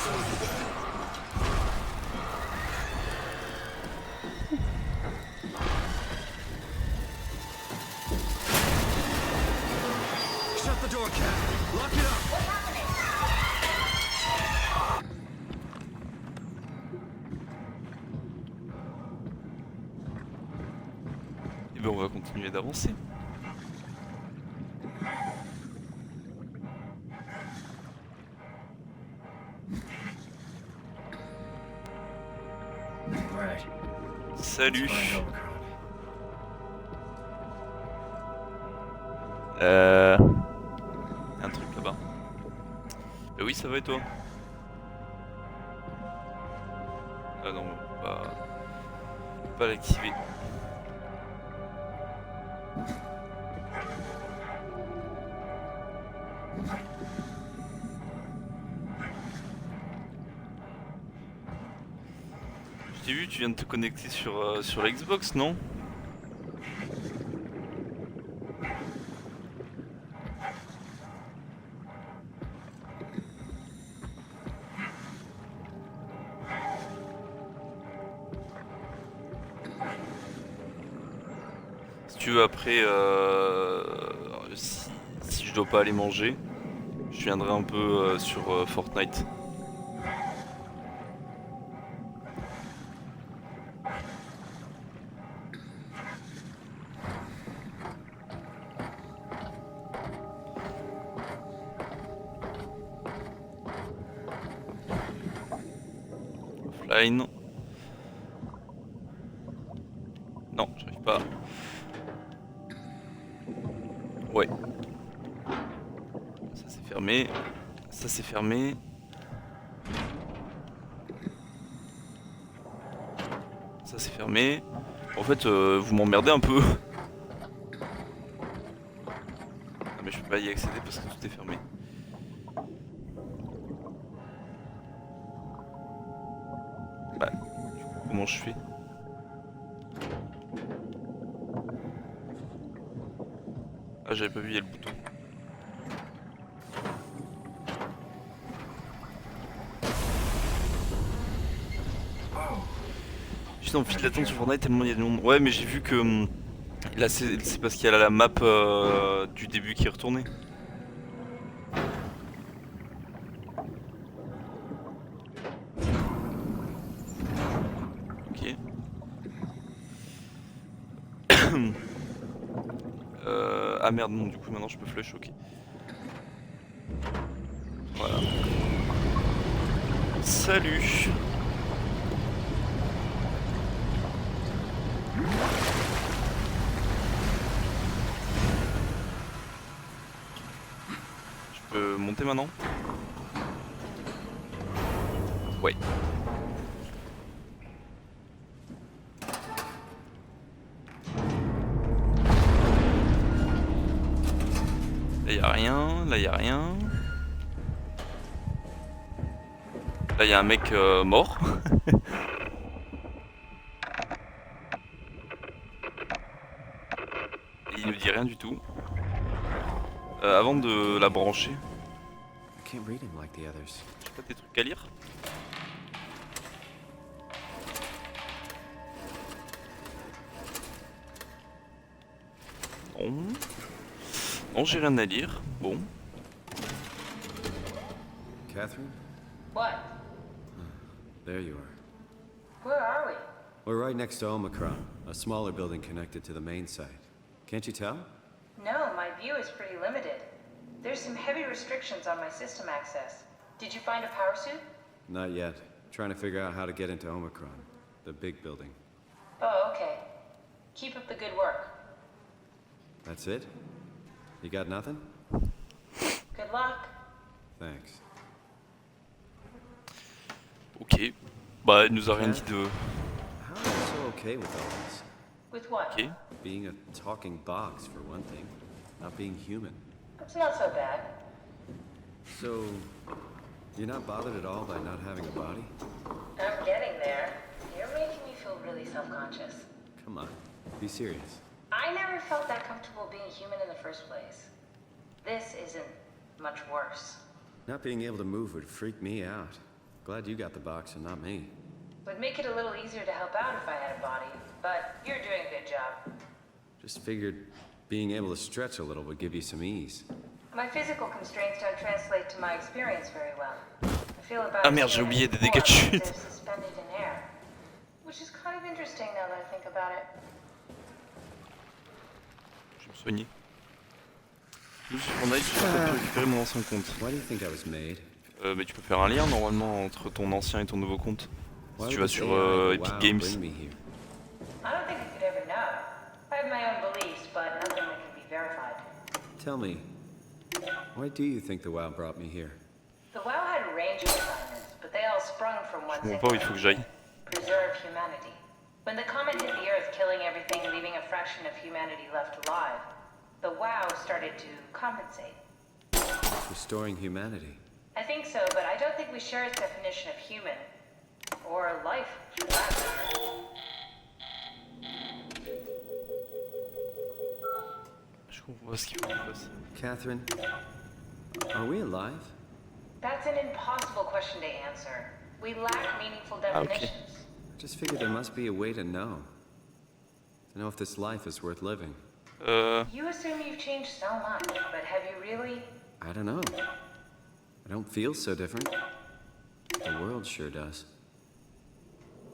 Shut the door, Cat. Lock it up. What's happening? Et ben on va continuer d'avancer. Right. Salut. Find Omicron. Un truc là-bas. Bah oui, ça va et toi? Ah non, on peut pas l'activer. Je t'ai vu, tu viens de te connecter sur la Xbox, non? Si tu veux après, si je dois pas aller manger, je viendrai un peu sur Fortnite. Offline. Non, j'arrive pas. Ouais. Ça c'est fermé. Ça c'est fermé. Ça c'est fermé. En fait, vous m'emmerdez un peu. Ah, mais je peux pas y accéder parce que tout est fermé. Bah, du coup, comment je fais? Ah, j'avais pas vu, il y a le bouton. Juste en file d'attente sur Fortnite tellement il y a du monde. Ouais, mais j'ai vu que là c'est parce qu'il y a la map du début qui est retournée. Ok. Ah merde, non, du coup maintenant je peux flush, ok. Voilà. Salut. Je peux monter maintenant? Ouais. Là y a rien, là y a rien. Là y a un mec mort. Et il nous dit rien du tout. Avant de la brancher, I can't read him like the others. j'ai pas des trucs à lire? Non. Non, j'ai rien à lire. Bon. Catherine? What? There you are. Where are we? We're right next to Omicron, a smaller building connected to the main site. Can't you tell? No, my view is pretty limited. There's some heavy restrictions on my system access. Did you find a power suit? Not yet. Trying to figure out how to get into Omicron, the big building. Oh, okay. Keep up the good work. That's it? You got nothing? Good luck. Thanks. Ok. Bah, elle nous a rien dit de... How are you so okay with all this? With what? Ok. Being a talking box, for one thing. Not being human. It's not so bad. So, you're not bothered at all by not having a body? I'm getting there. You're making me feel really self-conscious. Come on, be serious. I never felt that comfortable being human in the first place. This isn't much worse. Not being able to move would freak me out. Glad you got the box and not me. Would make it a little easier to help out if I had a body, but you're doing a good job. Just figured being able to stretch a little would give you some ease. My physical constraints don't translate to my experience very well. I feel about Ah merde, j'ai oublié des dégâts de chute. suspended in air, which is kind of interesting now that I think about it. Je vais me soigner. Nous sur Fortnite, je vais peut-être récupérer mon ancien compte. Why do you think I was made? Mais tu peux faire un lien normalement entre ton ancien et ton nouveau compte. Si tu vas sur Epic Games. I don't think I could ever know. I have my own beliefs, but nothing that can be verified. Tell me, why do you think the WoW brought me here? The WoW had a range of assignments, but they all sprung from one Je comprends single pas où il faut que j'aille. preserve humanity. When the comet hit the Earth, killing everything, leaving a fraction of humanity left alive, the WoW started to compensate. Restoring humanity. I think so, but I don't think we share its definition of human. Or life, for that matter. Je comprends pas ce qu'il faut que je fasse. Catherine, are we alive? That's an impossible question to answer. We lack meaningful definitions. I just figured there must be a way to know. To know if this life is worth living. You assume you've changed so much, but have you really? I don't know. I don't feel so different. The world sure does.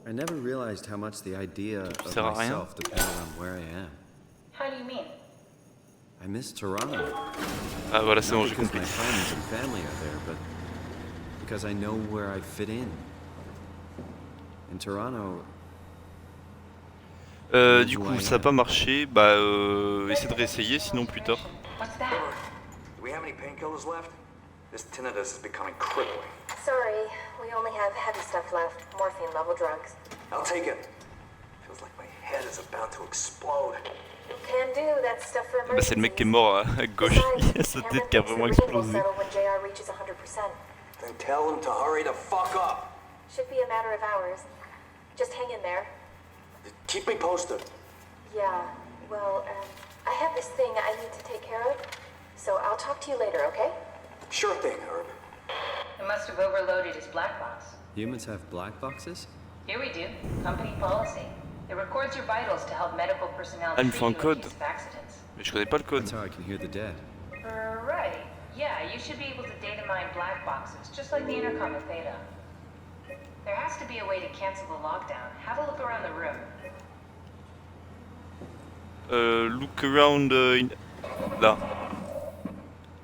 I never realized how much the idea of sert à rien. myself depended on where I am. How do you mean? I miss Toronto. Ah voilà, c'est bon, Not j'ai because compris. my friends and family are there, but because I know where I fit in. In Toronto, Du coup, ça a pas marché. Bah, essaie de réessayer, sinon plus tard. What's that? Do we have any painkillers left? This tinnitus is becoming crippling. Sorry, we only have heavy stuff left. Morphine level drugs. I'll take it. Feels like my head is about to explode. Can do, that's stuff for Bah, c'est le mec qui est emergencies. mort à gauche. Il y a sa Besides, tête qui a Cameron vraiment thinks the rain will explosé. settle when JR reaches 100%. Then tell him to hurry the fuck up. Should be a matter of hours. Just hang in there. Keep me posted. Yeah, well, I have this thing I need to take care of, so I'll talk to you later, okay? Sure thing, Herb. It must have overloaded his black box. humans have black boxes? Here we do. Company policy. It records your vitals to help medical personnel Ah, il me treat faut un you in code. case of accidents. Mais je connais pas le code. That's how I can hear the dead. Right. Yeah, you should be able to data mine black boxes, just like the intercom at Theta. There has to be a way to cancel the lockdown. Have a look around the room. Look around là.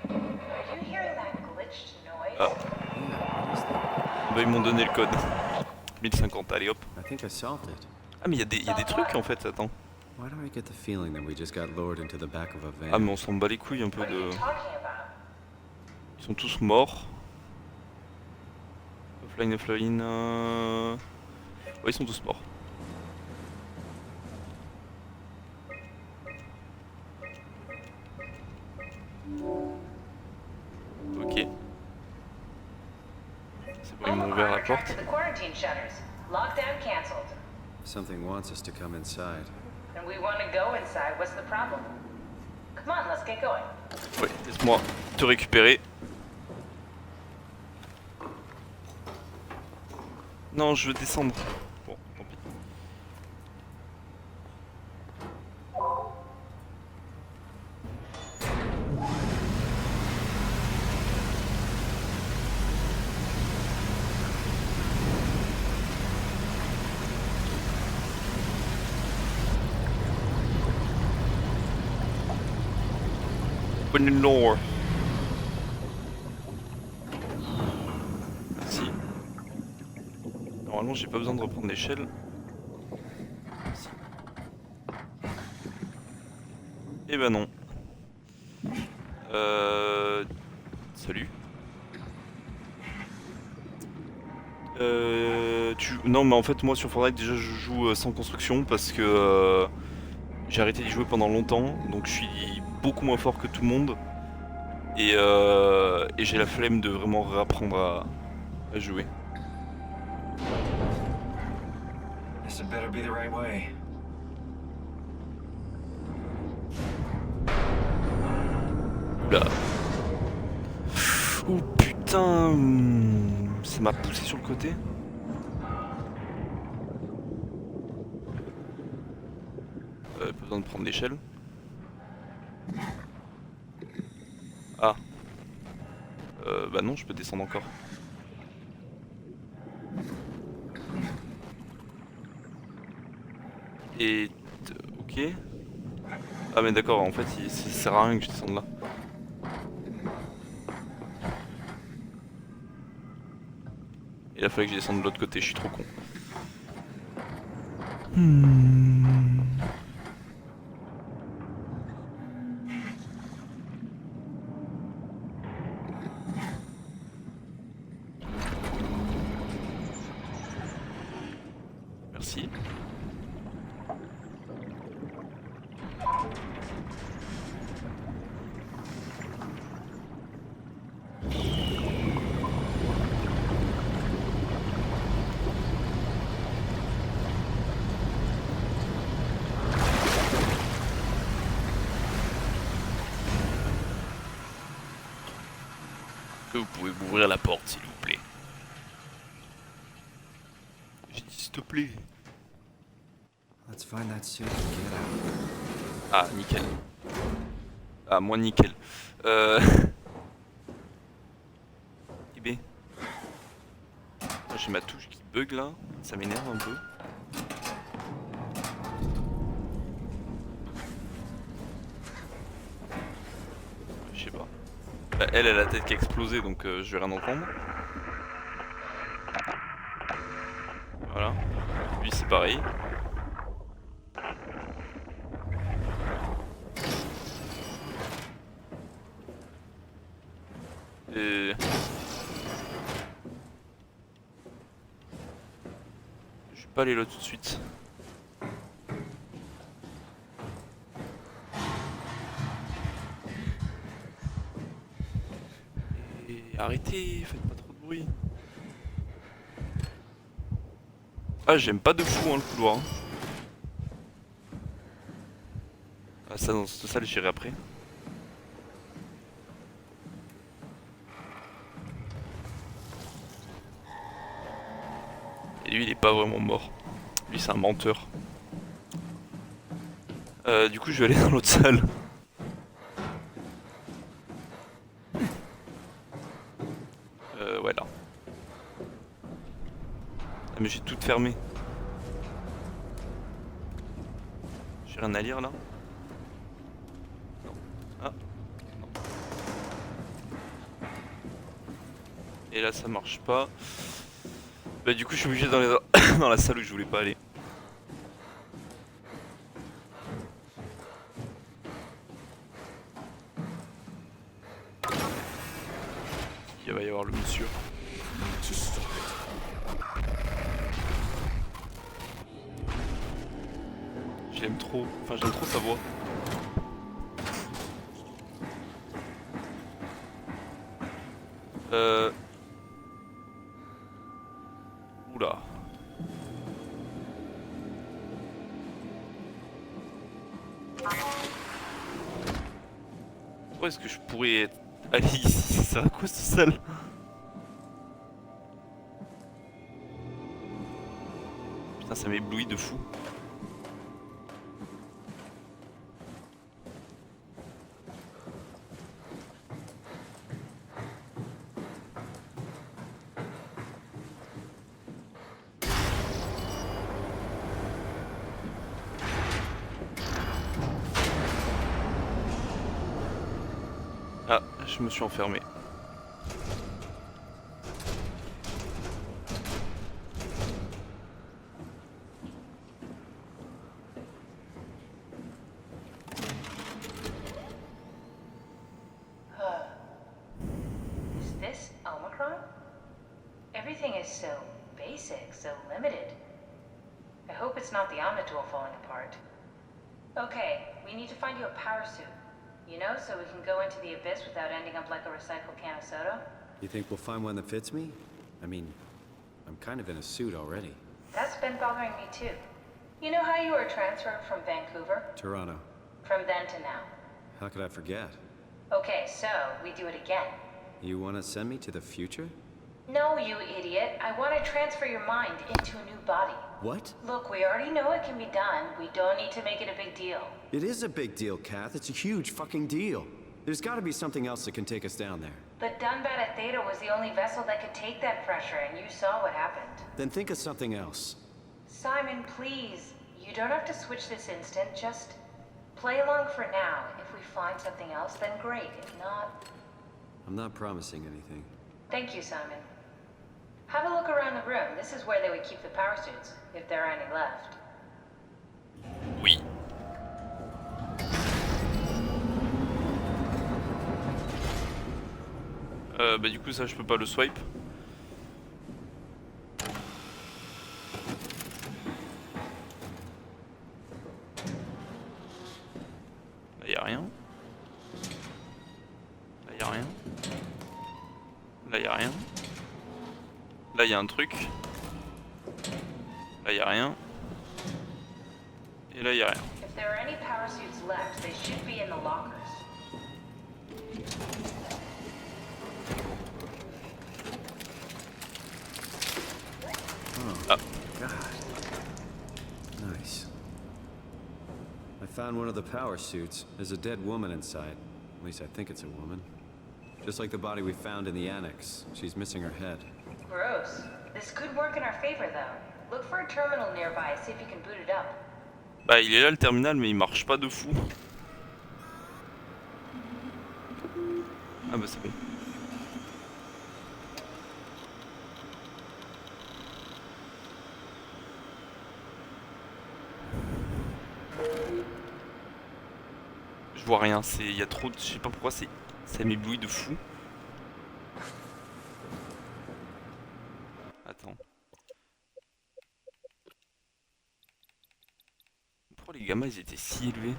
Are you hearing that glitched noise? Ah. Bah, ils m'ont donné le code. 1050, allez hop. I think I solved it. Ah, mais il y a des trucs en fait, attends. Why do I get the feeling that we just got lured into the back of a van? Ah, mais on s'en bat les couilles un peu What are you de. talking about? Ils sont tous morts. Offline, offline. Ouais, ils sont tous morts. Ok. C'est bon, ils All m'ont the ouvert la armor tracked porte. to the quarantine shutters. Lockdown canceled. Something wants us to come inside. And we want to go inside. What's the problem? Come on, let's get going. Ouais, laisse-moi te récupérer. Non, je veux descendre. Bon, tant pis. Open the door. Si. Normalement, j'ai pas besoin de reprendre l'échelle. Si. Eh ben non. Salut. Non, mais en fait, moi sur Fortnite, déjà, je joue sans construction parce que j'ai arrêté d'y jouer pendant longtemps, donc je suis beaucoup moins fort que tout le monde. Et j'ai la flemme de vraiment réapprendre à jouer. This had better be the right way. Oula. Oh putain, c'est ça m'a poussé sur le côté. Pas besoin de prendre l'échelle. Ah. Bah non, je peux descendre encore. Et... ok. Ah mais d'accord, en fait, ça sert à rien que je descende là. Il a fallu que je descende de l'autre côté, je suis trop con. Merci. Vous pouvez m'ouvrir la porte, s'il vous plaît. J'ai dit s'il te plaît. Let's find that suit and get out. Ah, nickel. Ah, moins nickel. IB. J'ai ma touche qui bug là. Ça m'énerve un peu. Je sais pas. Bah, elle a la tête qui a explosé donc je vais rien entendre. Voilà. Lui c'est pareil. Et... je vais pas aller là tout de suite. Et arrêtez, faites pas trop de bruit. Ah, j'aime pas de fou hein, le couloir. Hein. Ah, ça dans cette salle j'irai après. Et lui il est pas vraiment mort. Lui c'est un menteur. Du coup je vais aller dans l'autre salle. Ouais là. Ah mais j'ai tout fermé. J'ai rien à lire là. Non. Ah. Non. Et là ça marche pas. Bah du coup je suis obligé d'aller dans la salle où je voulais pas aller. Il va y avoir le monsieur. Je l'aime trop, enfin j'aime trop sa voix. Oula. Pourquoi est-ce que je pourrais aller ici? Ça sert à quoi cette salle? Putain ça m'éblouit de fou. Ah, je me suis enfermé. Is this Omicron? Everything is so basic, so limited. I hope it's not the Omnitool falling apart. Okay, we need to find you a power suit. You know, so we can go into the abyss without ending up like a recycled can of soda? You think we'll find one that fits me? I mean, I'm kind of in a suit already. That's been bothering me too. You know how you were transferred from Vancouver? Toronto. From then to now. How could I forget? Okay, so we do it again. You want to send me to the future? No, you idiot. I want to transfer your mind into a new body. What? Look, we already know it can be done. We don't need to make it a big deal. It is a big deal, Kath. It's a huge fucking deal. There's gotta be something else that can take us down there. The Dunbat Theta was the only vessel that could take that pressure, and you saw what happened. Then think of something else. Simon, please. You don't have to switch this instant. Just play along for now. If we find something else, then great. If not... I'm not promising anything. Thank you, Simon. Have a look around the room. This is where they would keep the power suits, if there are any left. Oui. Bah du coup ça je peux pas le swipe. Là y'a rien. Là y'a rien. Là y'a rien. Là y'a un truc. Là y'a rien. Et là y'a rien. If there are any power suits left, they should be in the lockers. Oh, God. Nice. I found one of the power suits. There's a dead woman inside. At least I think it's a woman. Just like the body we found in the annex. She's missing her head. Gross. This could work in our favor, though. Look for a terminal nearby, see if you can boot it up. Bah il est là le terminal mais il marche pas de fou. Ah bah c'est bon. Je vois rien, il y a trop de... Je sais pas pourquoi ça m'éblouit de fou. Attends. Pourquoi les gamins ils étaient si élevés?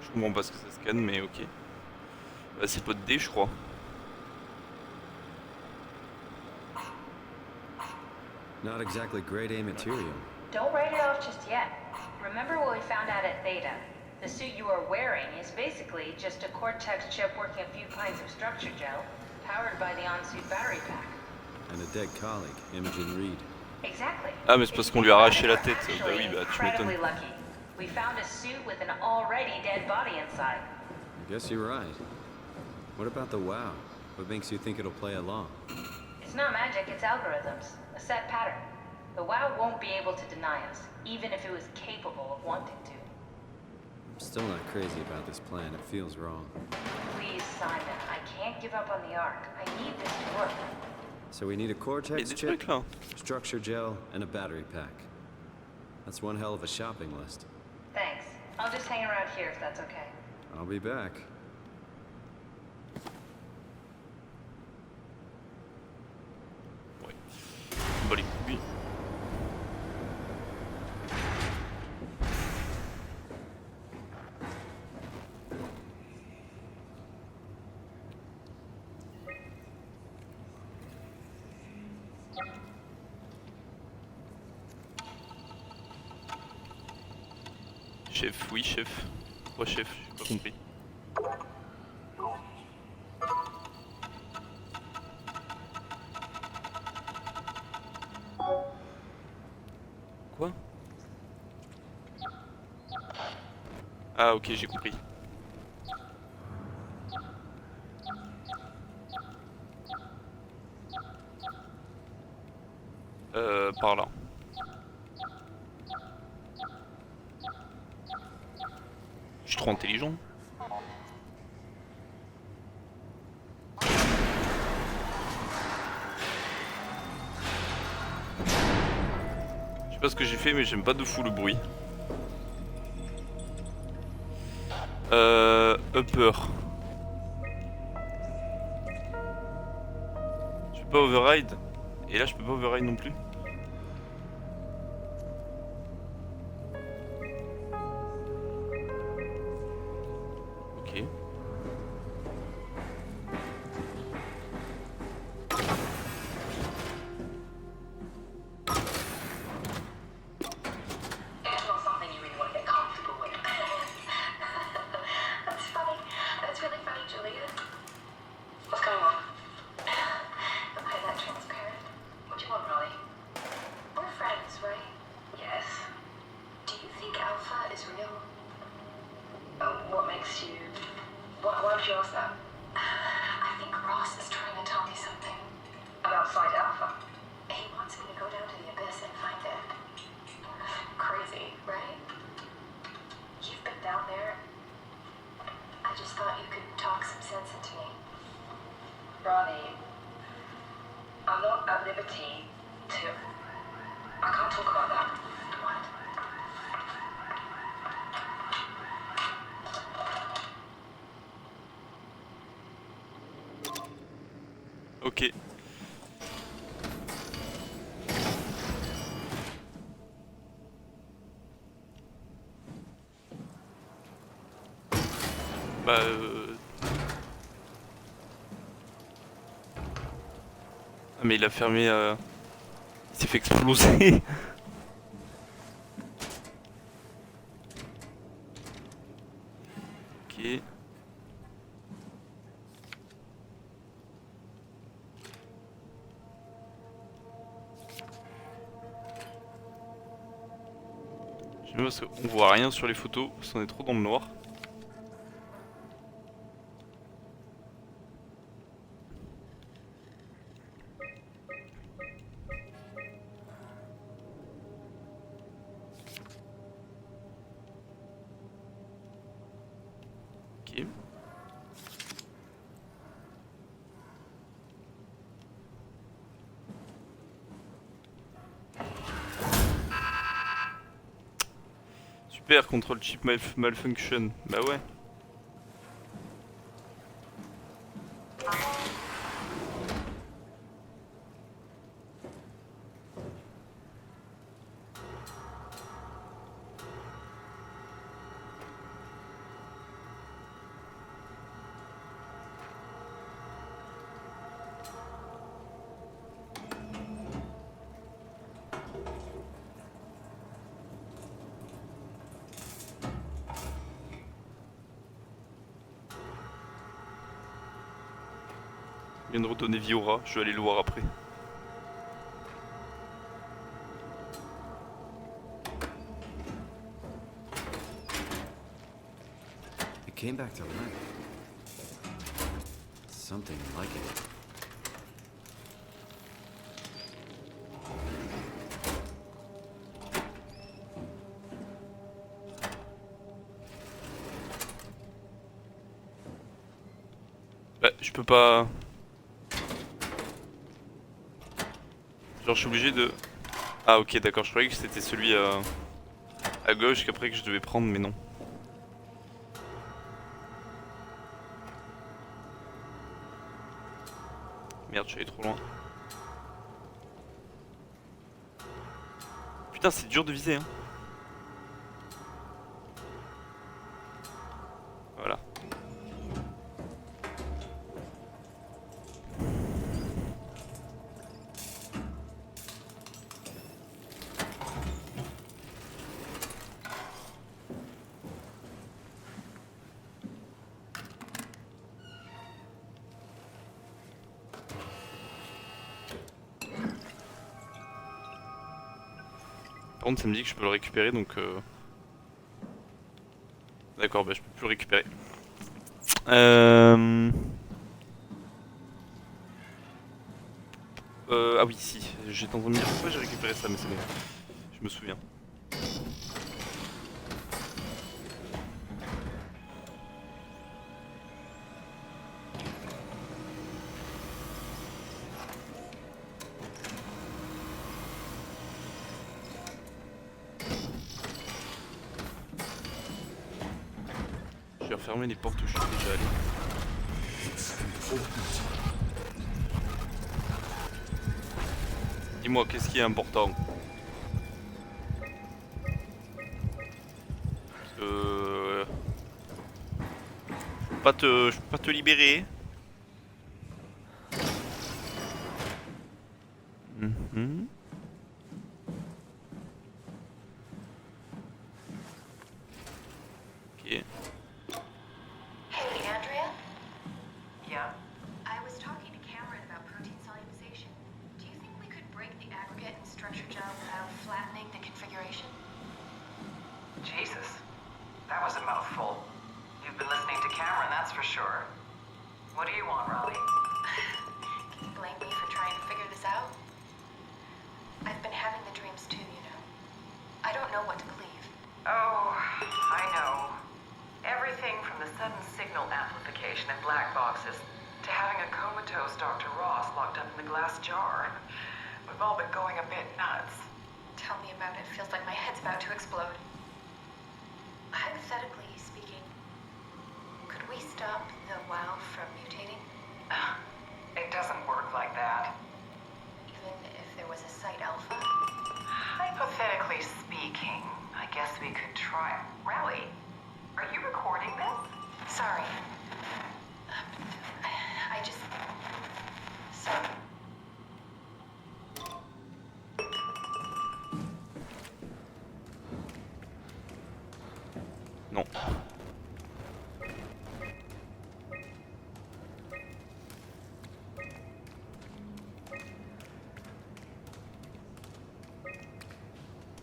Je comprends pas ce que ça scanne mais ok. Bah, c'est pas de D je crois. Not exactly grade A material. Don't write it off just yet. Remember what we found out at Theta? The suit you are wearing is basically just a Cortex chip working a few pints of structure gel, powered by the on-suit battery pack. And a dead colleague, Imogen Reed. Exactly. Ah mais c'est parce qu'on lui a arraché la tête. Bah Actually, oui bah tu incredibly m'étonnes. lucky. We found a suit with an already dead body inside. I guess you're right. What about the WoW? What makes you think it'll play along? It's not magic, it's algorithms. A set pattern. The WoW won't be able to deny us, even if it was capable of wanting to. I'm still not crazy about this plan. It feels wrong. Please, Simon, I can't give up on the Ark. I need this to work. So we need a Il y a Cortex des chip, trucs là. structure gel, and a battery pack. That's one hell of a shopping list. Thanks. I'll just hang around here if that's okay. I'll be back. Ouais. Bah les couilles. Chef, oui chef. Pourquoi chef? J'ai pas compris. Quoi? Ah ok j'ai compris. Par là. Je suis trop intelligent. Je sais pas ce que j'ai fait mais j'aime pas de fou le bruit. Upper. Je peux pas override. Et là je peux pas override non plus. Ok. There's not something you really want to get caught Alpha is real? What makes you... Why would you ask that? I think Ross is trying to tell me something. About Site Alpha? He wants me to go down to the abyss and find it. Crazy, right? You've been down there. I just thought you could talk some sense into me. Ronnie, I'm not at liberty to... I can't talk about that. What? Ok. Bah Ah mais il a fermé... Il s'est fait exploser. Ok. J'aime bien parce qu'on voit rien sur les photos, parce qu'on est trop dans le noir. Ok. Super, control chip malfunction. Bah ouais. Il vient de redonner vie au rat, je vais aller le voir après. It came back to life. Something like it. Bah, je peux pas... Genre, je suis obligé de... Ah ok, d'accord, je croyais que c'était celui à gauche qu'après que je devais prendre, mais non. Merde, je suis allé trop loin. Putain, c'est dur de viser, hein. Voilà. Par contre, ça me dit que je peux le récupérer, donc... D'accord, bah je peux plus le récupérer. Ah oui, si. J'étais en train de me dire pourquoi j'ai récupéré ça, mais c'est bon. Je me souviens. Je vais refermer les portes où je suis déjà allé. Dis-moi, qu'est-ce qui est important? Je peux pas te libérer. Mhm. Ok. Hey, Andrea? Yeah? I was talking to Cameron about protein solubilization. Do you think we could break the aggregate and structure gel without flattening the configuration? Jesus. mouthful. You've been listening to Cameron, that's for sure. What do you want, Raleigh? Can you blame me for trying to figure this out? I've been having the dreams too, you know. I don't know what to believe. Oh, I know. Everything from the sudden signal amplification in black boxes to having a comatose Dr. Ross locked up in the glass jar. We've all been going a bit nuts. Tell me about it. Feels like my head's about to explode. Hypothetically speaking, could we stop the WoW from mutating? It doesn't work like that. Even if there was a Site Alpha? Hypothetically speaking, I guess we could try. Raleigh, are you recording this? Sorry. I just... So... Non.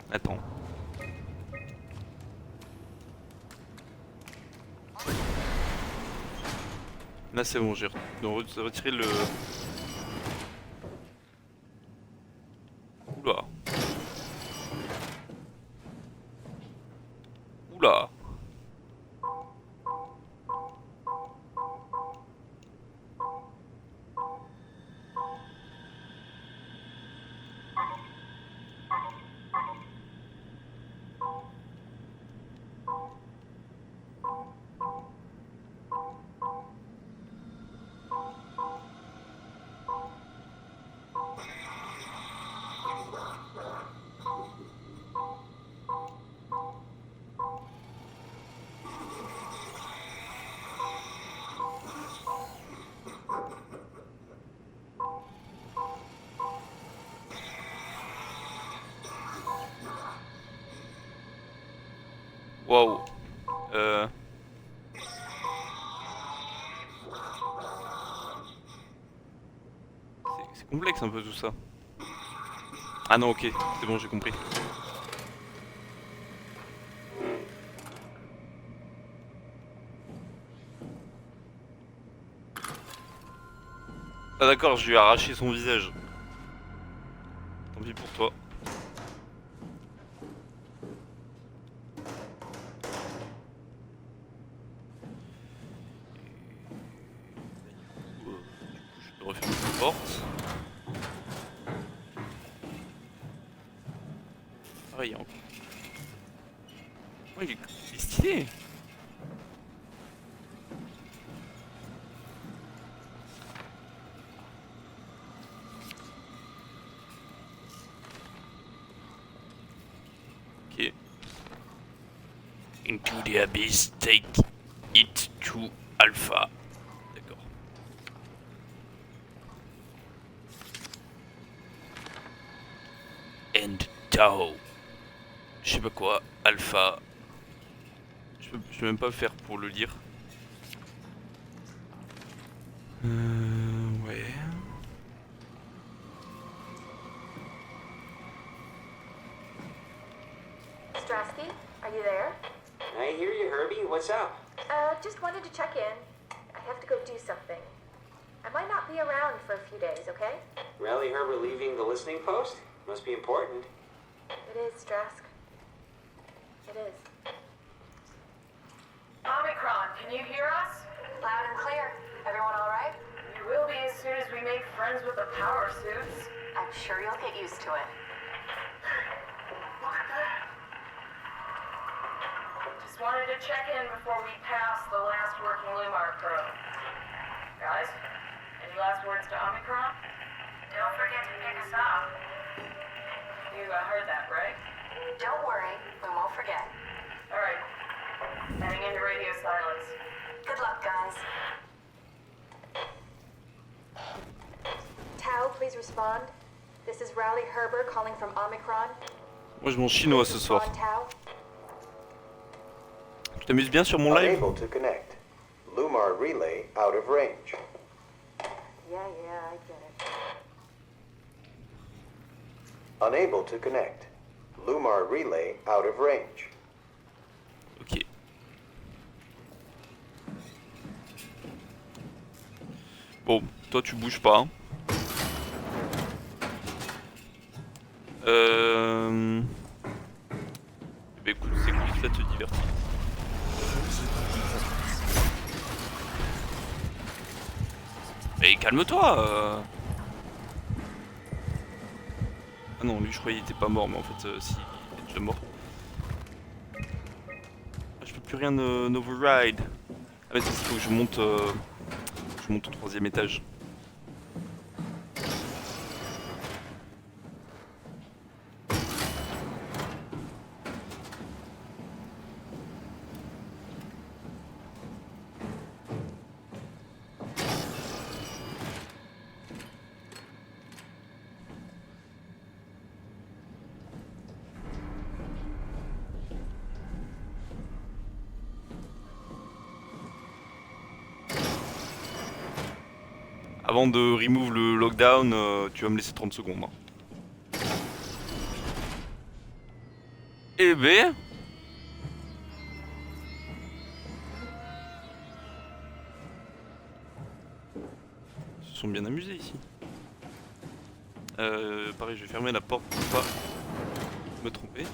Attends. Là c'est bon, j'ai retiré le... Oula. Oula. Waouh. C'est complexe un peu tout ça. Ah non, ok, c'est bon, j'ai compris. Ah d'accord, je lui ai arraché son visage. Tant pis pour toi. Je vais refermer la porte. Ah, il y a encore. Oh, il est stylé. Ok. Into the abyss, take it to Alpha. D'accord. And Tao. Je sais pas quoi, Alpha. Je peux même pas faire pour le lire. Ouais. Strasky, are you there? I hear you, Herbie. What's up? Just wanted to check in. I have to go do something. I might not be around for a few days, okay? Raleigh Herbert leaving the listening post? Must be important. It is, Strask. It is. Omicron, can you hear us? Loud and clear. Everyone all right? We will be as soon as we make friends with the power suits. I'm sure you'll get used to it. Look at that. Just wanted to check in before we pass the last working Lumar probe. Guys, any last words to Omicron? Don't forget to pick us up. You heard that, right? Don't worry, we won't forget. All right. Heading into radio silence. Good luck, guys. Tao, please respond. This is Raleigh Herbert calling from Omicron. Moi je mange chinois ce soir. Respond, Tao. Tu t'amuses bien sur mon live? Unable to connect. Lumar relay out of range. Yeah, I get it. Unable to connect. Lumar relay out of range. Ok. Bon, toi tu bouges pas. Euh... Bah écoute, c'est cool si ça te divertit. Mais calme-toi Ah non, lui je croyais qu'il était pas mort, mais en fait, si, il est déjà mort. Ah, je peux plus rien n'override. Ah mais il faut que je monte au 3e étage. Avant de remove le lockdown, tu vas me laisser 30 secondes. Hein. Eh ben... Ils se sont bien amusés ici. Pareil, je vais fermer la porte pour pas me tromper.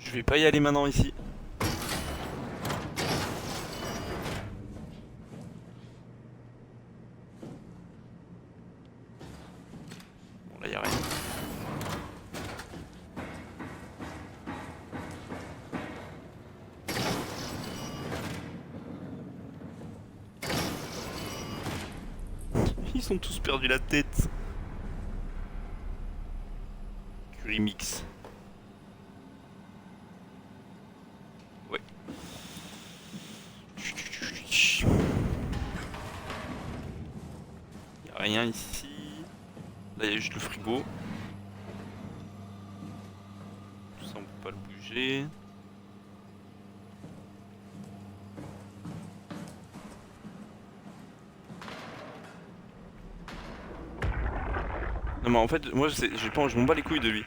Je vais pas y aller maintenant ici. Bon là y a rien. Ils ont tous perdu la tête. Remix. Ouais. Y'a rien ici. Là il y a juste le frigo. Tout ça on peut pas le bouger. Non mais en fait moi je m'en bats les couilles de lui.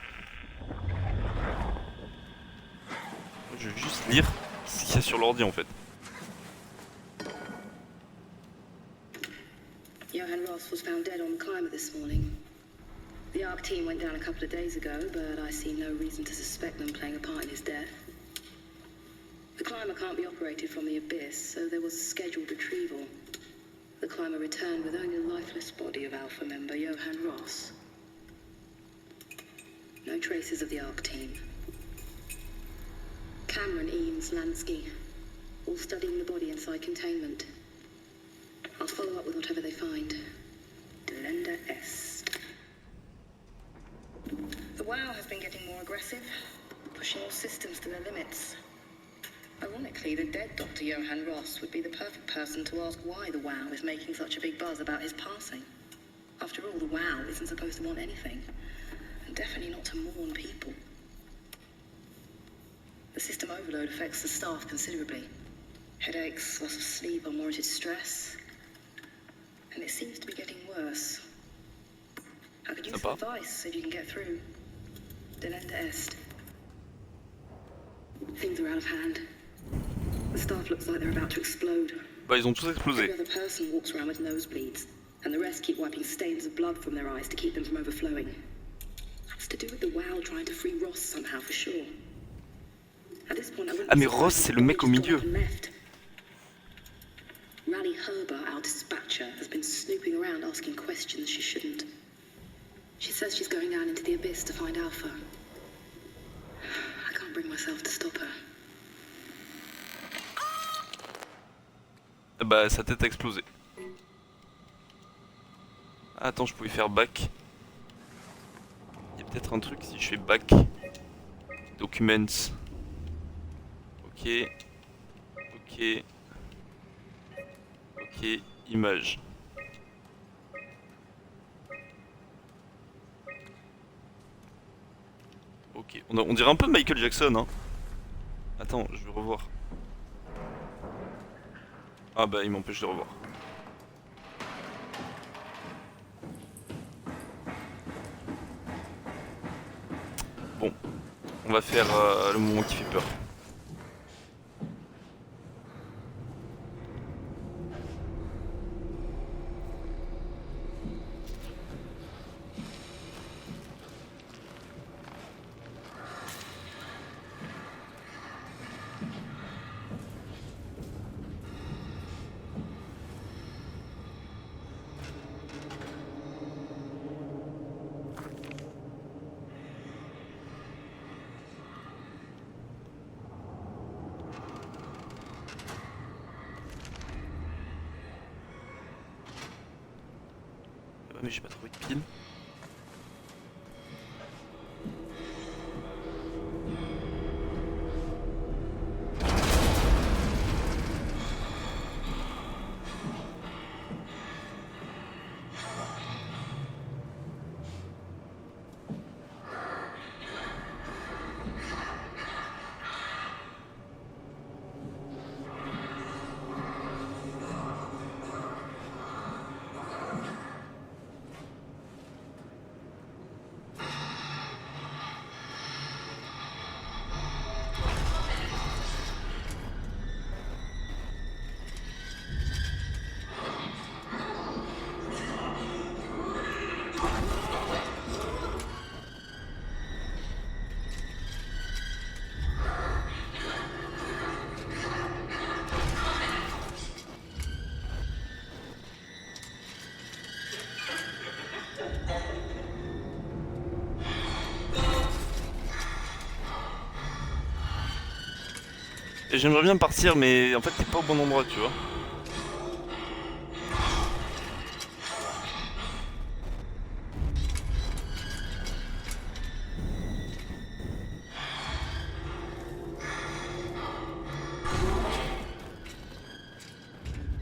Moi, je veux juste lire ce qu'il y a sur l'ordi en fait. Johan Ross was found dead on the climber this morning. The ARC team went down a couple of days ago, but I see no reason to suspect them playing a part in his death. The climber can't be operated from the abyss, so there was a scheduled retrieval. The climber returned with only the lifeless body of Alpha member Johan Ross. No traces of the ARC team. Cameron, Eames, Lansky, all studying the body inside containment. I'll follow up with whatever they find. Delenda Est. The WoW has been getting more aggressive, pushing all systems to their limits. Ironically, the dead Dr. Johan Ross would be the perfect person to ask why the WoW is making such a big buzz about his passing. After all, the WoW isn't supposed to want anything, and definitely not to mourn people. The system overload affects the staff considerably. Headaches, loss of sleep, unwarranted stress. And it seems to be getting worse. I could use some advice if you can get through. Delenda Est. Things are out of hand. The staff looks like they're about to explode. Bah ils ont tous explosé. Every other person walks around with nosebleeds, and the rest keep wiping stains of blood from their eyes to keep them from overflowing. It's to do with the WoW trying to free Ross somehow, for sure. At this point, I wouldn't Ah mais Ross c'est le mec au milieu. Rally Herber, our dispatcher, has been snooping around asking questions she shouldn't. She says she's going down into the abyss to find Alpha. I can't bring myself to stop her. Bah sa tête a explosé. Ah, attends, je pouvais faire back. Il y a peut-être un truc si je fais back. Documents. Ok. Ok. Ok, image. Ok, on dirait un peu Michael Jackson, hein. Attends, je vais revoir. Ah bah il m'empêche de revoir. Bon, on va faire le moment qui fait peur. Ouais, mais j'ai pas trouvé de pile. Et j'aimerais bien partir, mais en fait t'es pas au bon endroit, tu vois.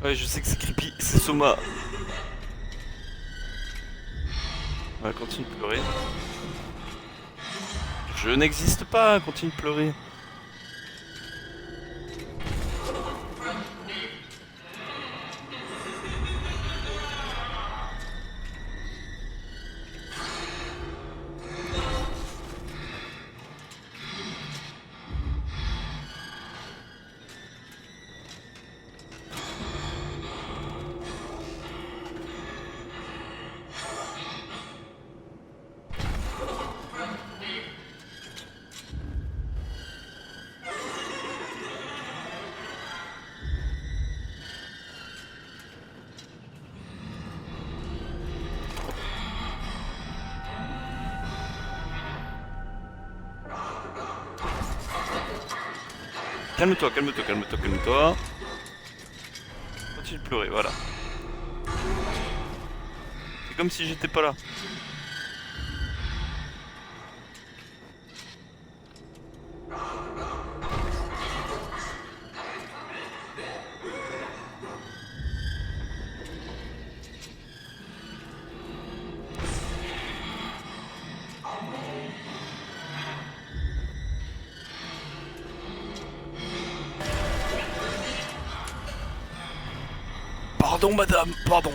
Ouais, je sais que c'est creepy, c'est Soma. Ouais, continue de pleurer. Je n'existe pas, continue de pleurer. Calme-toi, calme-toi, calme-toi, calme-toi. Continue de pleurer, voilà. C'est comme si j'étais pas là. Pardon madame, pardon.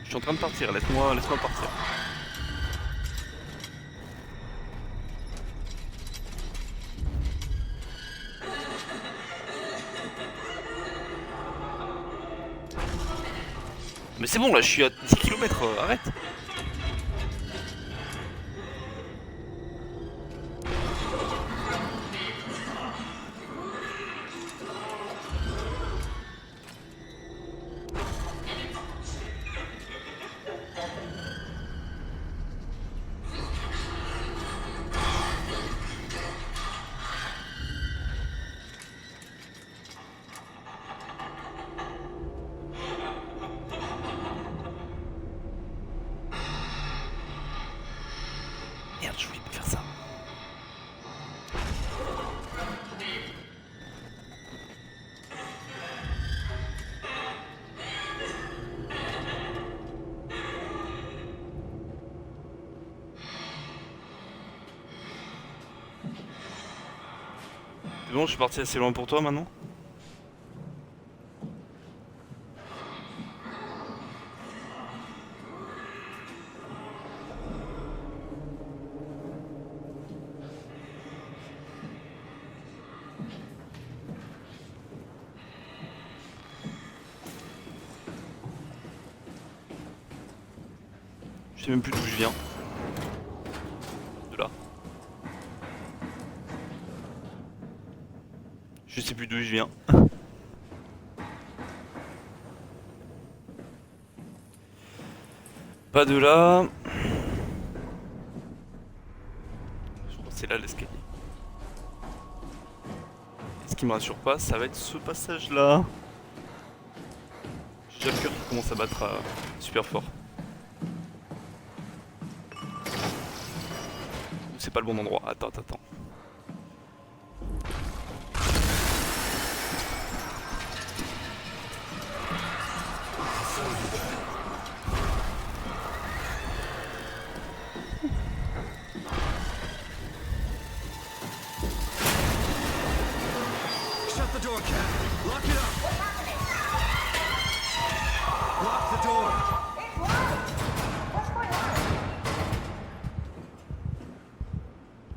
Je suis en train de partir, laisse-moi partir. Mais c'est bon là, je suis à 10 km, arrête. C'est bon, je suis parti assez loin pour toi maintenant. Je sais même plus d'où je viens. De là. Je sais plus d'où je viens. Pas de là. Je crois que c'est là l'escalier. Et ce qui me rassure pas, ça va être ce passage là. J'ai déjà le cœur qui commence à battre super fort. C'est pas le bon endroit. Attends. Shut the door, Cat. Lock it up. What's happening? Lock the door. It's locked! What's going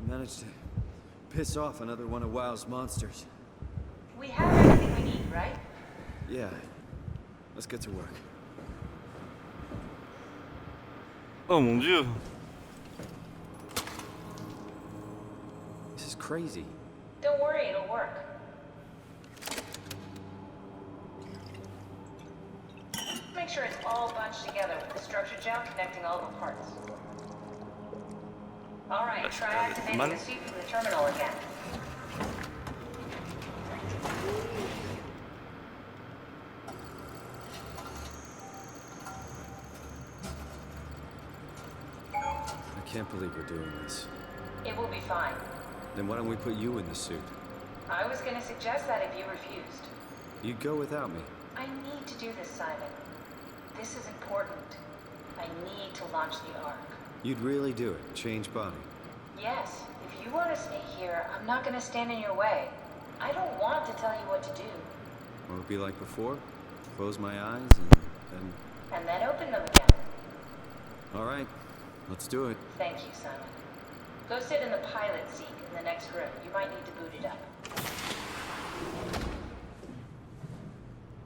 on? Managed to piss off another one of WoW's monsters. We have everything we need, right? Yeah. Let's get to work. Oh mon dieu. This is crazy. Don't worry, it'll work. Make sure it's all bunched together with the structure gel connecting all the parts. Alright, That's try mal. activating the suit from the terminal again. I can't believe we're doing this. It will be fine. Then why don't we put you in the suit? I was gonna suggest that if you refused. You'd go without me. I need to do this, Simon. This is important. I need to launch the Ark. You'd really do it. Change body. Yes, if you want to stay here, I'm not gonna stand in your way. I don't want to tell you what to do. What would it be like before? Close my eyes and And then open them again. All right. Let's do it. Thank you, Simon. Go sit in the pilot seat in the next room. You might need to boot it up.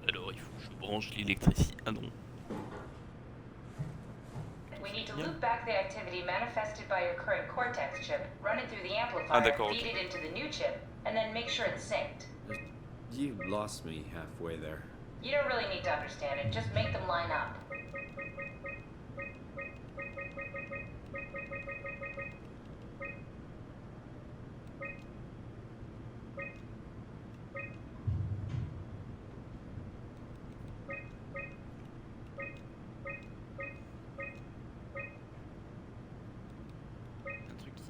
Alors il faut que je branche l'électricité. Ah non. We need to loop back the activity manifested by your current Cortex chip, run it through the Ah, amplifier, d'accord, feed ok. it into the new chip, and then make sure it's synced. You lost me halfway there. You don't really need to understand it, just make them line up. Un truc qui...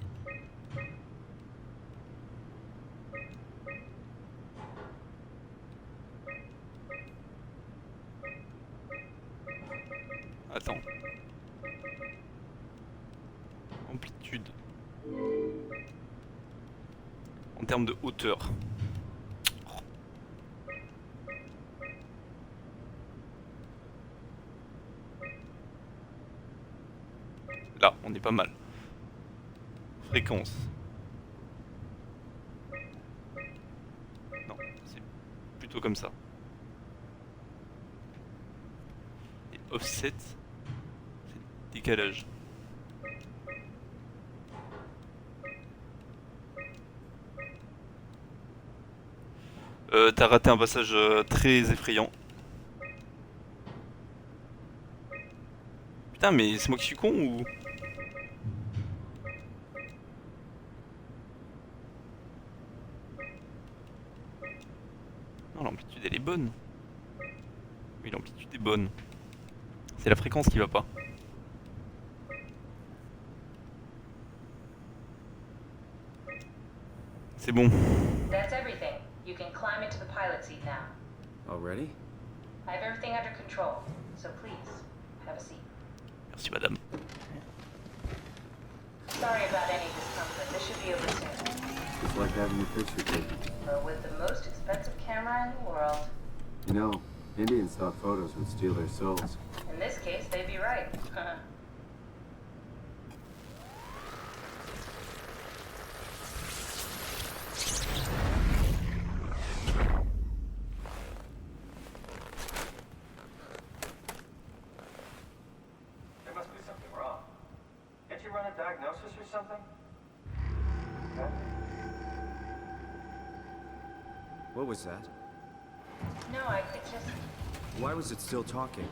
Attends. Amplitude. En termes de hauteur. Là, on est pas mal. Fréquence. Non, c'est plutôt comme ça. Et offset, c'est décalage. T'as raté un passage très effrayant. Putain, mais c'est moi qui suis con ou... Non, l'amplitude elle est bonne. Oui, l'amplitude est bonne. C'est la fréquence qui va pas. C'est bon. That's everything. You can climb into the pilot seat now. Already? I have everything under control, so please, have a seat. Merci madame. Sorry about any discomfort. This should be over soon. It's like having your picture taken. But with the most expensive camera in the world. You know, Indians thought photos would steal their souls. In this case, they'd be right. There must be something wrong. Can't you run a diagnosis or something? What was that? No, it just... Why was it still talking?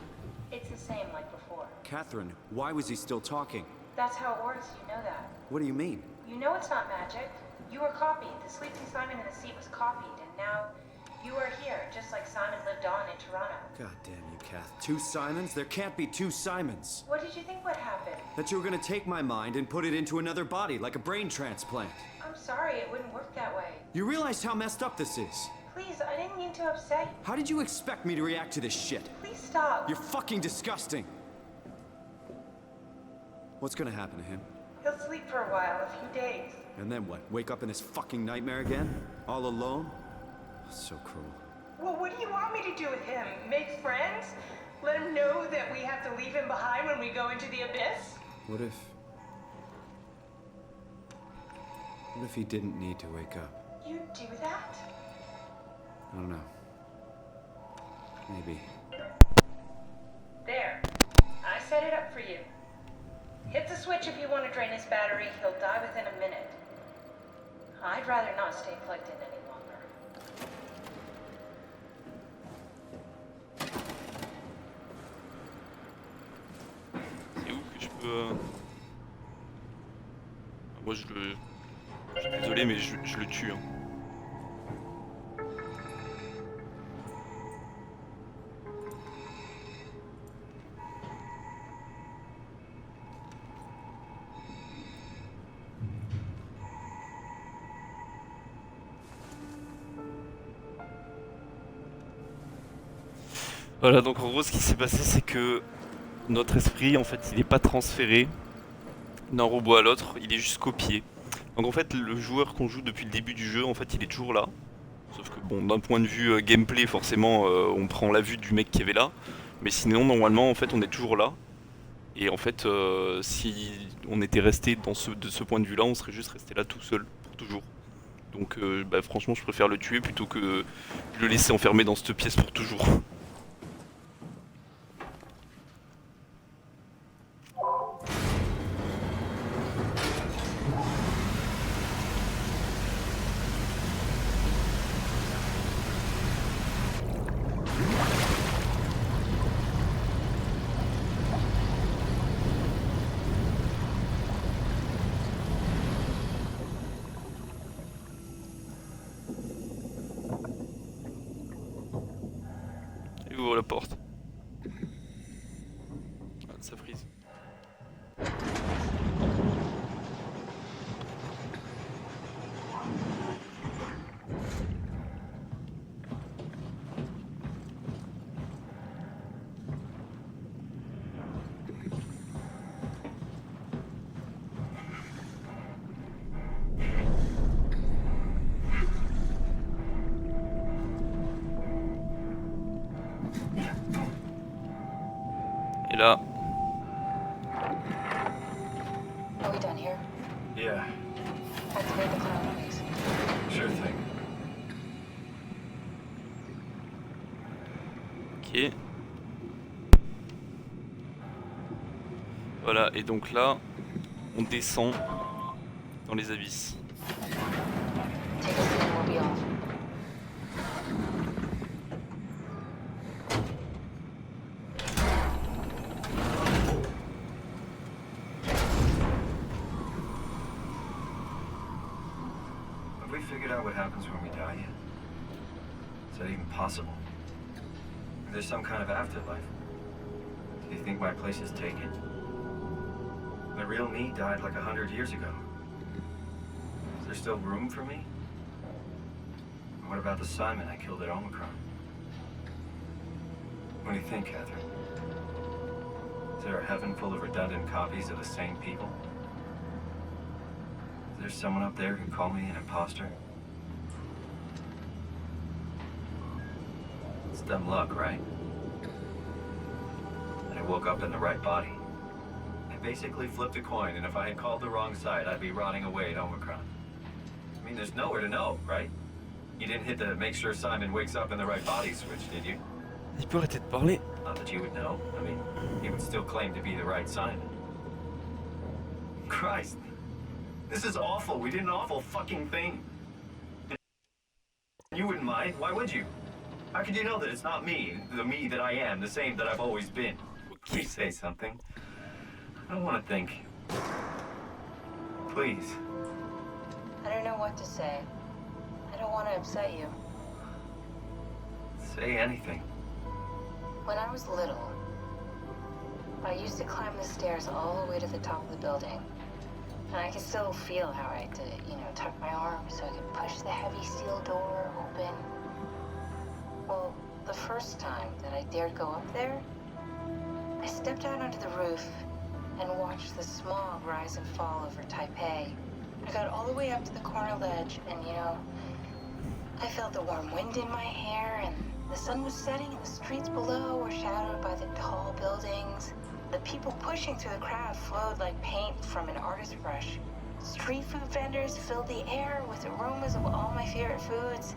It's the same like before. Catherine, why was he still talking? That's how it works, you know that. What do you mean? You know it's not magic. You were copied. The sleeping Simon in the seat was copied, and now you are here, just like Simon lived on in Toronto. God damn you, Kath. 2 Simons? There can't be 2 Simons. What did you think would happen? That you were gonna take my mind and put it into another body, like a brain transplant. I'm sorry, it wouldn't work that way. You realize how messed up this is? Please, I didn't mean to upset you. How did you expect me to react to this shit? Please stop. You're fucking disgusting. What's gonna happen to him? He'll sleep for a while, a few days. And then what? Wake up in his fucking nightmare again? All alone? So cruel. Well, what do you want me to do with him? Make friends? Let him know that we have to leave him behind when we go into the abyss? What if he didn't need to wake up? You'd do that? I don't know. Maybe. There. I set it up for you. Hit the switch if you want to drain his battery. He'll die within a minute. I'd rather not stay plugged in any longer. C'est où que je peux... Moi je le... Je suis désolé mais je le tue. Hein. Voilà, donc en gros ce qui s'est passé c'est que notre esprit en fait il n'est pas transféré d'un robot à l'autre, il est juste copié. Donc en fait le joueur qu'on joue depuis le début du jeu en fait il est toujours là. Sauf que bon d'un point de vue gameplay forcément on prend la vue du mec qui avait là. Mais sinon normalement en fait on est toujours là. Et en fait si on était resté de ce point de vue là on serait juste resté là tout seul pour toujours. Donc bah, franchement je préfère le tuer plutôt que le laisser enfermé dans cette pièce pour toujours. Il ouvre la porte. Ah, ça frise. Et là, Are we done here? Yeah, Activate the cloud, please. sure thing. ok. Voilà, et donc là, on descend dans les abysses. Take a seat and we'll be off. Have we figured out what happens when we die yet? Is that even possible? Is there some kind of afterlife? Do you think my place is taken? The real me died like 100 years ago. Is there still room for me? And what about the Simon I killed at Omicron? What do you think, Catherine? Is there a heaven full of redundant copies of the same people? Is There's someone up there who called me an imposter. It's dumb luck, right? And I woke up in the right body. I basically flipped a coin, and if I had called the wrong side, I'd be rotting away at Omicron. I mean, there's nowhere to know, right? You didn't hit the make sure Simon wakes up in the right body switch, did you? Il peut arrêter de parler. Not that you would know. I mean, he would still claim to be the right Simon. Christ. This is awful. We did an awful fucking thing. And you wouldn't mind. Why would you? How could you know that it's not me, the me that I am, the same that I've always been? Please say something. I don't want to think. Please. I don't know what to say. I don't want to upset you. Say anything. When I was little, I used to climb the stairs all the way to the top of the building. And I can still feel how I had to, tuck my arm so I could push the heavy steel door open. Well, the first time that I dared go up there, I stepped out onto the roof and watched the smog rise and fall over Taipei. I got all the way up to the corner ledge and, I felt the warm wind in my hair and the sun was setting and the streets below were shadowed by the tall buildings. The people pushing through the crowd flowed like paint from an artist's brush. Street food vendors filled the air with aromas of all my favorite foods.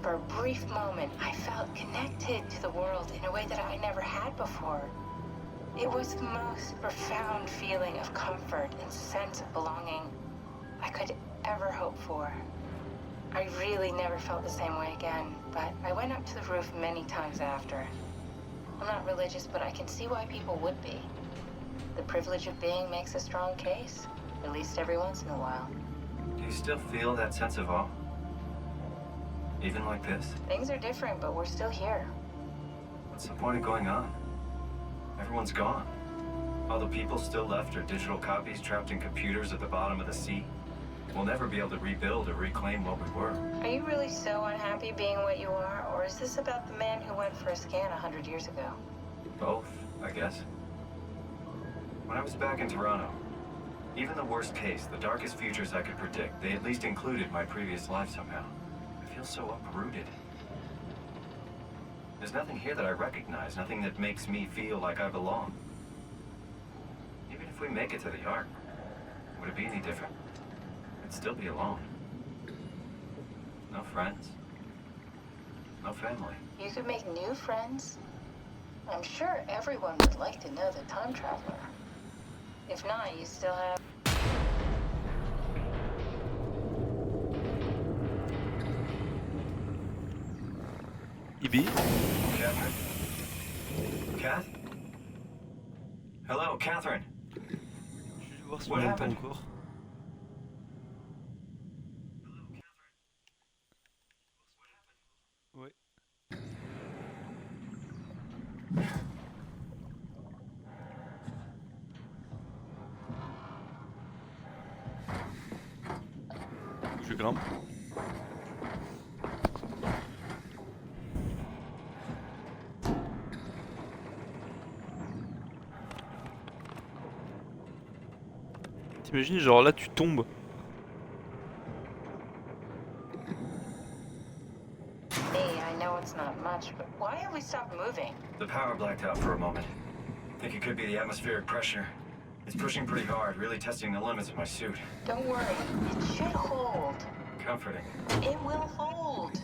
For a brief moment, I felt connected to the world in a way that I never had before. It was the most profound feeling of comfort and sense of belonging I could ever hope for. I really never felt the same way again, but I went up to the roof many times after. I'm not religious, but I can see why people would be. The privilege of being makes a strong case, at least every once in a while. Do you still feel that sense of awe? Even like this? Things are different, but we're still here. What's the point of going on? Everyone's gone. All the people still left are digital copies trapped in computers at the bottom of the sea. We'll never be able to rebuild or reclaim what we were. Are you really so unhappy being what you are, or is this about the man who went for a scan 100 years ago? Both, I guess. When I was back in Toronto, even the worst case, the darkest futures I could predict, they at least included my previous life somehow. I feel so uprooted. There's nothing here that I recognize, nothing that makes me feel like I belong. Even if we make it to the Ark, would it be any different? I'd still be alone. No friends. No family. You could make new friends. I'm sure everyone would like to know the time traveler. If not, you still have... Ibi? Catherine? Kath? Hello, Catherine. Je vais voir si on What l'entend happened? encore. Ouais. Je grimpe. T'imagines, genre là tu tombes. Hey, I know it's not much, but why have we stopped moving? The power blacked out for a moment. Think it could be the atmospheric pressure. It's pushing pretty hard, really testing the limits of my suit. Don't worry, it should hold. Comforting. It will hold.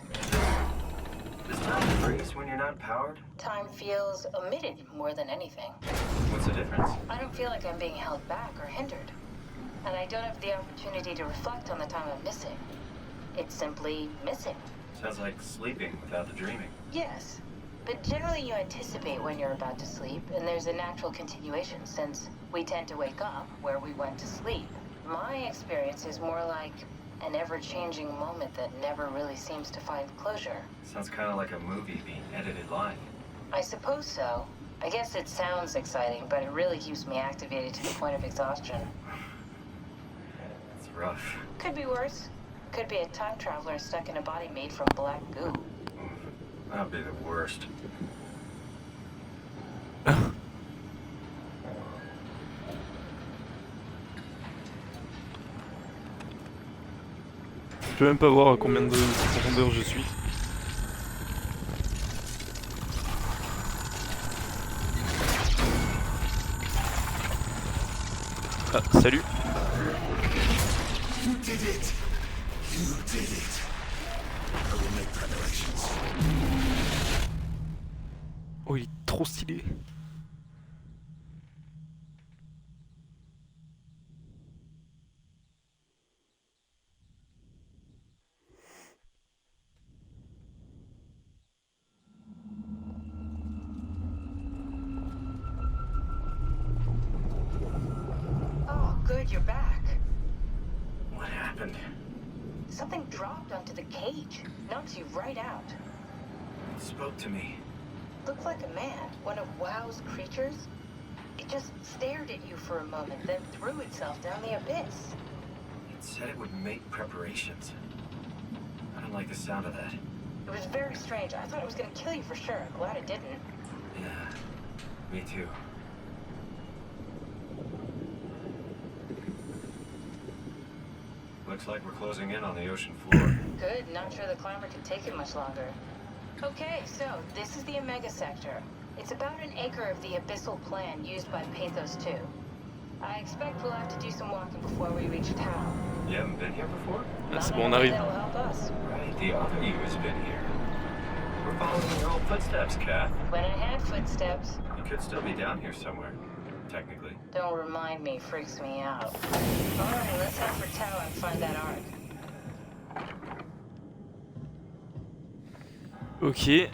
Does time freeze when you're not powered? Time feels omitted more than anything. What's the difference? I don't feel like I'm being held back or hindered. And I don't have the opportunity to reflect on the time I'm missing. It's simply missing. Sounds like sleeping without the dreaming. Yes, but generally you anticipate when you're about to sleep, and there's a natural continuation since we tend to wake up where we went to sleep. My experience is more like an ever-changing moment that never really seems to find closure. Sounds kind of like a movie being edited live. I suppose so. I guess it sounds exciting, but it really keeps me activated to the point of exhaustion. It's rough. Could be worse. Could be a time traveler stuck in a body made from black goo. That'd be the worst. peux même pas voir à combien de profondeur je suis. Ah, salut. Oh, il est trop stylé. Oh, good, you're back. What happened? Something dropped onto the cage. Knocks you right out. It spoke to me. Looked like a man, one of WoW's creatures. It just stared at you for a moment, then threw itself down the abyss. It said it would make preparations. I don't like the sound of that. It was very strange. I thought it was gonna kill you for sure. I'm glad it didn't. Yeah, me too. Looks like we're closing in on the ocean floor. Good, not sure the climber can take it much longer. Okay, so this is the Omega Sector. It's about an acre of the abyssal plan used by Pathos 2. I expect we'll have to do some walking before we reach town. You haven't been here before? Ah, c'est Not bon, on only arrive. that'll help us. Right, the other you has been here. We're following your old footsteps, Kath. When I had footsteps, You could still be down here somewhere, technically. don't remind me, freaks me out. Alright, let's head for Tau and find that arc. Ok.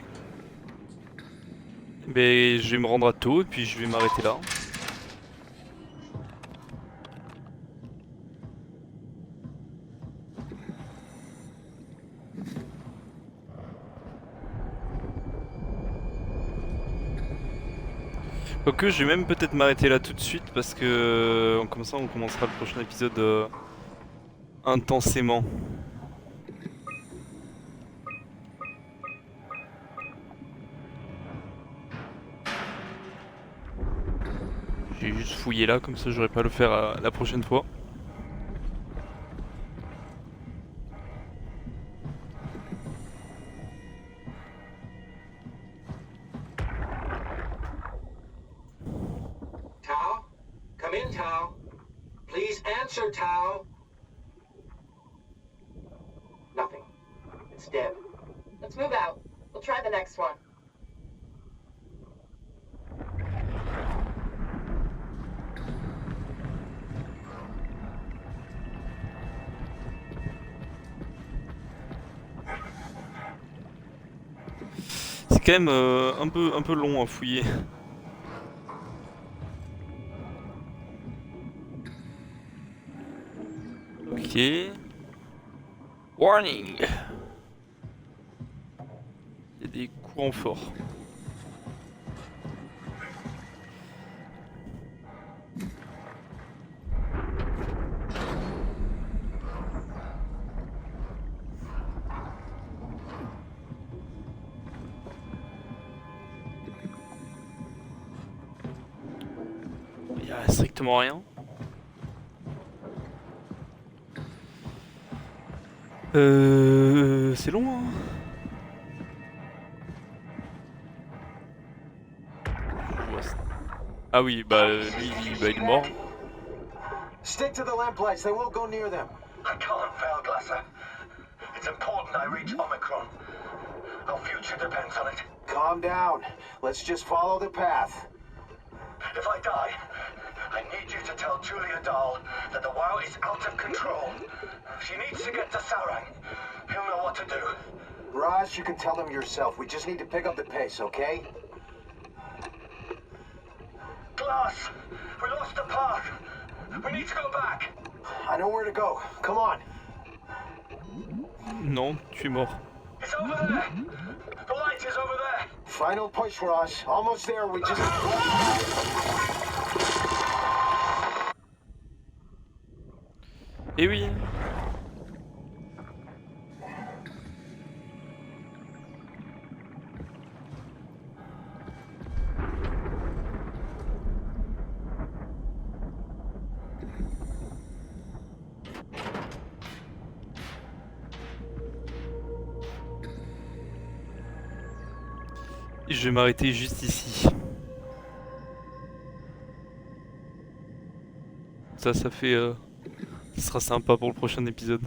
Ben, je vais me rendre à Tau et puis je vais m'arrêter là. Quoique je vais même peut-être m'arrêter là tout de suite parce que comme ça on commencera le prochain épisode intensément. J'ai juste fouillé là, comme ça j'aurais pas à le faire la prochaine fois. Tao? Come in, Tao. Please answer, Tao. Nothing. It's dead. Let's move out. We'll try the next one. C'est quand même un peu long à fouiller. Ok. Warning! Il y a des courants forts. Il y a strictement rien. C'est long, hein. Ah oui, bah lui, il est mort. Stick to the lamplights. They won't go near them. I can't fail, Glasser. It's important I reach Omicron. Our future depends on it. Calm down. Let's just follow the path. If I die, I need you to tell Julia Dahl that the WoW is out of control. She needs to get to Saurang. He'll know what to do. Raj, you can tell them yourself. We just need to pick up the pace, okay? Glass! We lost the path! We need to go back! I know where to go. Come on. Non, tu es mort. It's over there! The light is over there! Final push, Raj. Almost there. We just... Eh oui. je vais m'arrêter juste ici. Ça fait... ce sera sympa pour le prochain épisode.